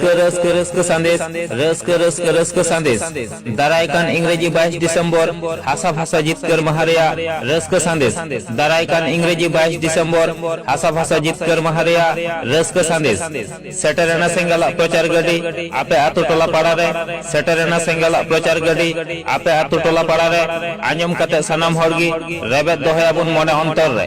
Rusk संदेश rusk संदेश दारायकान इंग्रेजी 22 December हासा भाषा जितकर महारिया रस्क संदेश दारायकान इंग्रेजी 22 डिसेम्बर हासा भाषा जितकर महारिया रस्क संदेश सेटरेना सेंगला प्रचार गडी आपे आतु टोला पाड़ा रे सेटरेना सेंगला प्रचार गडी आपे आतु टोला पाड़ा रे आंजम कते सनाम हरगी रेबेत दोहयाबुन मने अंतर रे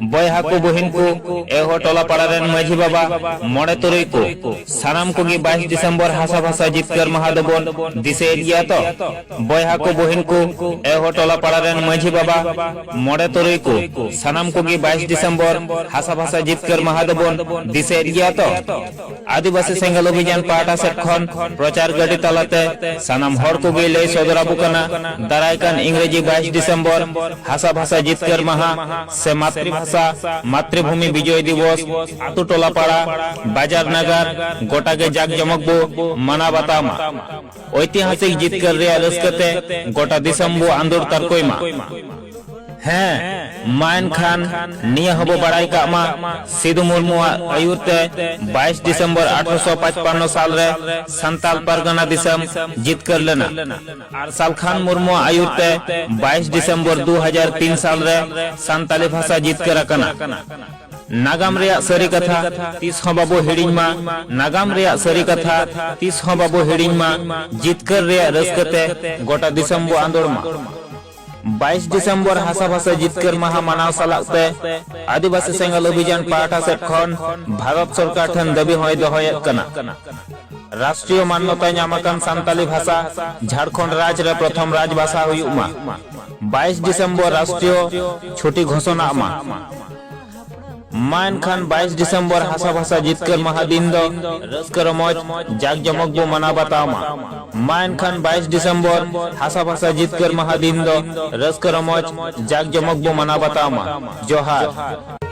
बयहा को बहिन को एहो टोला पाड़ा रेन माझी बाबा मोड़े तुरई को सानाम को 22 डिसेम्बर हासा भाषा जितकर महादेवन दिसे दिया तो बयहा को बहिन को एहो टोला पाड़ा रेन माझी बाबा मोड़े तुरई को सानाम को 22 डिसेम्बर हासा भाषा जितकर महादेवन दिसे दिया तो आदिवासी सेंगल अभियान पाटा सेट खन प्रचार गडी तलाते सानाम हर को लई सदराबु कना दारायकान इंग्रेजी 22 डिसेम्बर हासा भाषा जितकर महा से मातृभूमि विजय दिवस आतु टोला पाड़ा बाजार नगर गोटा के जाक जमक बो मना बतामा ऐतिहासिक जितकर रे रस्कते गोटा दिसम बो आंदोर तरकोइमा हैं मायन खान निया हबो बड़ाई का मा सिद्धू मुर्मू आयुरते 22 डिसेम्बर 1855 साल रे संताल परगना दिसम जीत कर लेना अरसाल खान मुर्मू आयुरते 22 डिसेम्बर 2003 साल रे संताली भाषा जीत कर रखना नागाम रे सरी कथा 30 बाबू हिडिंग मा नागाम रे सरी कथा 30 बाबू हिडिंग मा जीत कर रे रस्कते गोटा दिसम बो आंदोर मा 22 डिसेम्बर हासा भाषा जितकर महा मनाव सालाते आदिवासी सेंगल अभियान पाटा सेट खन भारत सरकार ठन दाबी होय दोहयत कना राष्ट्रीय मान्यता ᱧᱟᱢᱟᱠᱟᱱ सान्ताली भाषा झारखंड राज्य रे प्रथम राजभाषा हुयुमा 22 डिसेम्बर राष्ट्रीय छुट्टी घोषणा मा मान खान 22 डिसेम्बर हासा भाषा जितकर महादिन दो रस्कर मौज जाग जमक बो मना बतामा मान खान 22 डिसेम्बर हासा भाषा जितकर महादिन दो रस्कर मौज जाग जमक बो मना बतामा जोहार।